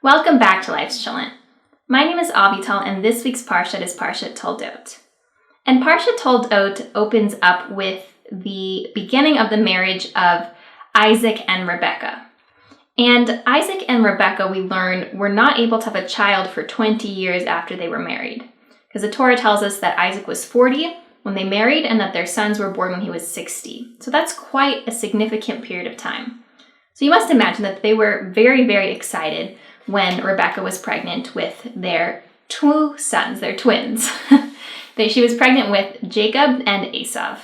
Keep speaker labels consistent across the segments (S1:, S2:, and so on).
S1: Welcome back to Life's Chillin'. My name is Avital, and this week's Parshat is Parshat Toldot. And Parshat Toldot opens up with the beginning of the marriage of Isaac and Rebekah. And Isaac and Rebekah, we learn, were not able to have a child for 20 years after they were married. Because the Torah tells us that Isaac was 40 when they married and that their sons were born when he was 60. So that's quite a significant period of time. So you must imagine that they were very, very excited when Rebekah was pregnant with their two sons, their twins. She was pregnant with Jacob and Asav.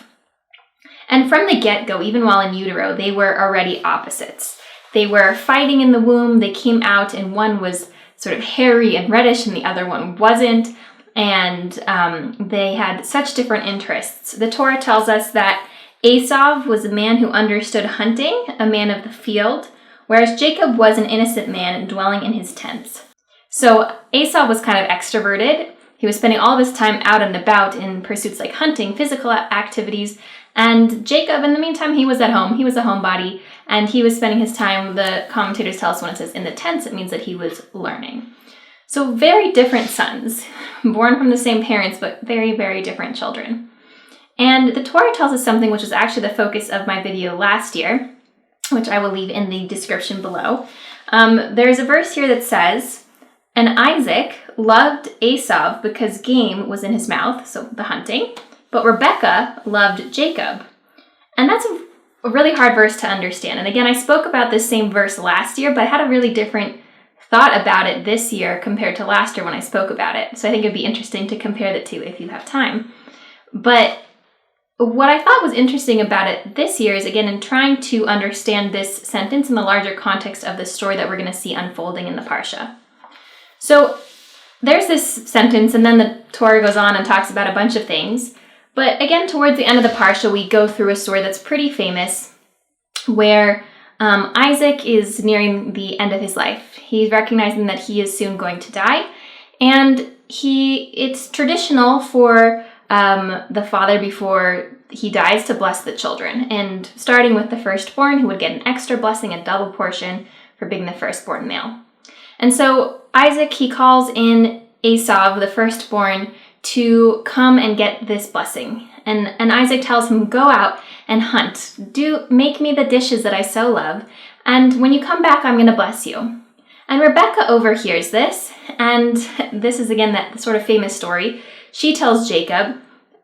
S1: And from the get-go, even while in utero, they were already opposites. They were fighting in the womb. They came out and one was sort of hairy and reddish and the other one wasn't. And they had such different interests. The Torah tells us that Asav was a man who understood hunting, a man of the field, whereas Jacob was an innocent man dwelling in his tents. So Asav was kind of extroverted. He was spending all of his time out and about in pursuits like hunting, physical activities, and Jacob, in the meantime, he was at home. He was a homebody, and he was spending his time, the commentators tell us when it says in the tents, it means that he was learning. So very different sons, born from the same parents, but very, very different children. And the Torah tells us something which was actually the focus of my video last year, which I will leave in the description below. There's a verse here that says, "And Isaac loved Asav because game was in his mouth," so the hunting, "but Rebekah loved Jacob." And that's a really hard verse to understand. And again, I spoke about this same verse last year, but I had a really different thought about it this year compared to last year when I spoke about it. So I think it'd be interesting to compare the two if you have time. But what I thought was interesting about it this year is, again, in trying to understand this sentence in the larger context of the story that we're going to see unfolding in the Parsha. So there's this sentence, and then the Torah goes on and talks about a bunch of things. But again, towards the end of the Parsha, we go through a story that's pretty famous where Isaac is nearing the end of his life. He's recognizing that he is soon going to die. And it's traditional for the father before he dies to bless the children, and starting with the firstborn, who would get an extra blessing, a double portion for being the firstborn male. And so Isaac, he calls in Asav, the firstborn, to come and get this blessing. And Isaac tells him, "Go out and hunt. Make me the dishes that I so love, and when you come back, I'm going to bless you." And Rebekah overhears this, and this is again that sort of famous story. She tells Jacob,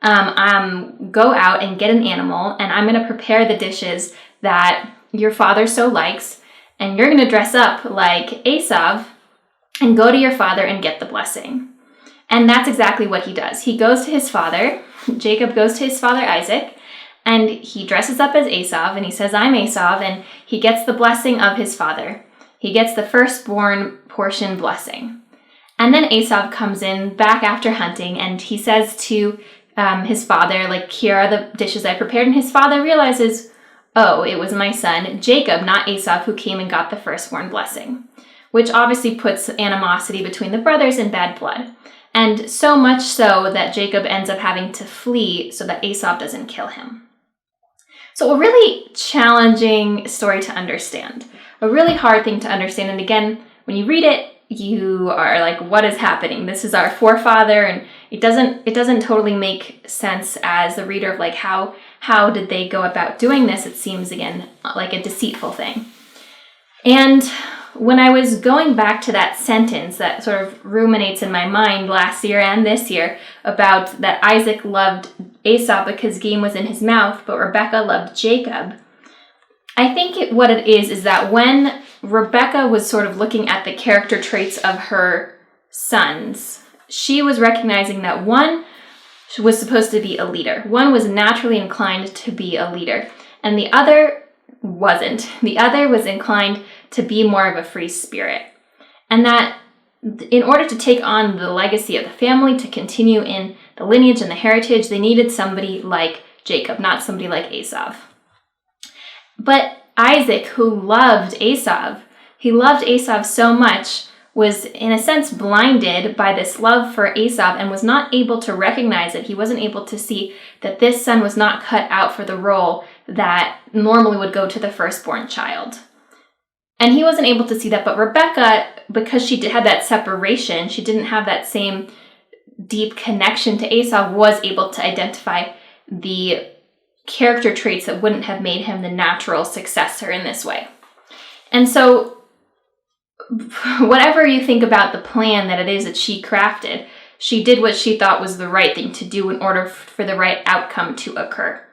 S1: "Go out and get an animal, and I'm going to prepare the dishes that your father so likes, and you're going to dress up like Asav and go to your father and get the blessing." And that's exactly what he does. He goes to his father. Jacob goes to his father Isaac, and he dresses up as Asav, and he says, "I'm Asav," and he gets the blessing of his father. He gets the firstborn portion blessing. And then Asav comes in back after hunting, and he says to his father, like, "Here are the dishes I prepared." And his father realizes, oh, it was my son, Jacob, not Asav, who came and got the firstborn blessing, which obviously puts animosity between the brothers and bad blood. And so much so that Jacob ends up having to flee so that Asav doesn't kill him. So a really challenging story to understand, a really hard thing to understand. And again, when you read it, you are like, what is happening? This is our forefather, and it doesn't totally make sense as the reader of like how did they go about doing this? It seems again like a deceitful thing. And when I was going back to that sentence that sort of ruminates in my mind last year and this year about that Isaac loved Asav because game was in his mouth, but Rebekah loved Jacob, I think what it is that when Rebekah was sort of looking at the character traits of her sons, she was recognizing that one was supposed to be a leader. One was naturally inclined to be a leader, and the other wasn't. The other was inclined to be more of a free spirit. And that in order to take on the legacy of the family, to continue in the lineage and the heritage, they needed somebody like Jacob, not somebody like Asav. But Isaac, who loved Asav, he loved Asav so much, was in a sense blinded by this love for Asav and was not able to recognize it. He wasn't able to see that this son was not cut out for the role that normally would go to the firstborn child. And he wasn't able to see that, but Rebecca, because she had that separation, she didn't have that same deep connection to Asav, was able to identify the character traits that wouldn't have made him the natural successor in this way. And so whatever you think about the plan that it is that she crafted, she did what she thought was the right thing to do in order for the right outcome to occur.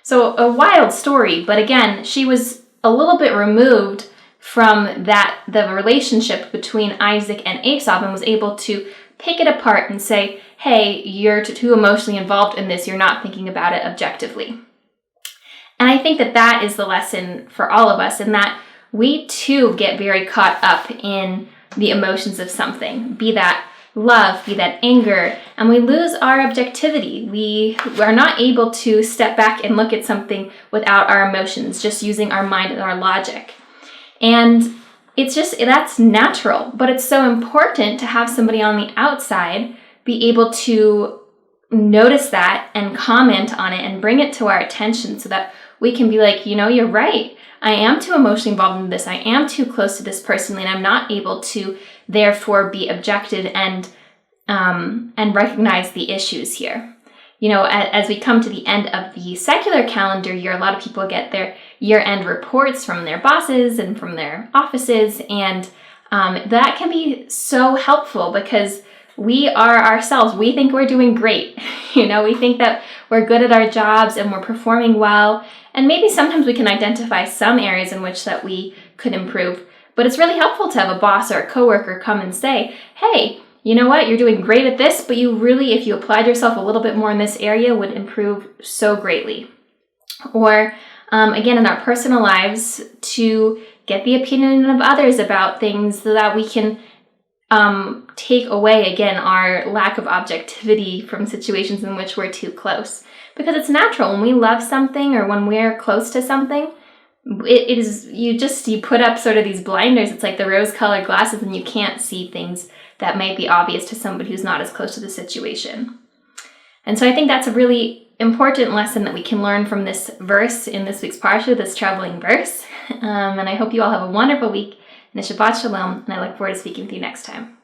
S1: So a wild story, but again, she was a little bit removed from the relationship between Isaac and Asav, and was able to pick it apart and say, hey, you're too emotionally involved in this, you're not thinking about it objectively. And I think that that is the lesson for all of us, in that we too get very caught up in the emotions of something, be that love, be that anger, and we lose our objectivity. We are not able to step back and look at something without our emotions, just using our mind and our logic. And it's just, that's natural, but it's so important to have somebody on the outside be able to notice that and comment on it and bring it to our attention, so that we can be like, you're right. I am too emotionally involved in this. I am too close to this person, and I'm not able to therefore be objective and recognize the issues here. As we come to the end of the secular calendar year, a lot of people get their year-end reports from their bosses and from their offices, and that can be so helpful, because we are ourselves. We think we're doing great. We think that we're good at our jobs and we're performing well. And maybe sometimes we can identify some areas in which that we could improve. But it's really helpful to have a boss or a coworker come and say, hey, you know what? You're doing great at this, but you really, if you applied yourself a little bit more in this area, would improve so greatly. Or again, in our personal lives, to get the opinion of others about things so that we can take away, again, our lack of objectivity from situations in which we're too close. Because it's natural when we love something or when we're close to something, it is, you put up sort of these blinders. It's like the rose-colored glasses, and you can't see things that might be obvious to somebody who's not as close to the situation. And so I think that's a really important lesson that we can learn from this verse in this week's Parsha, this traveling verse. And I hope you all have a wonderful week and a Shabbat Shalom, and I look forward to speaking with you next time.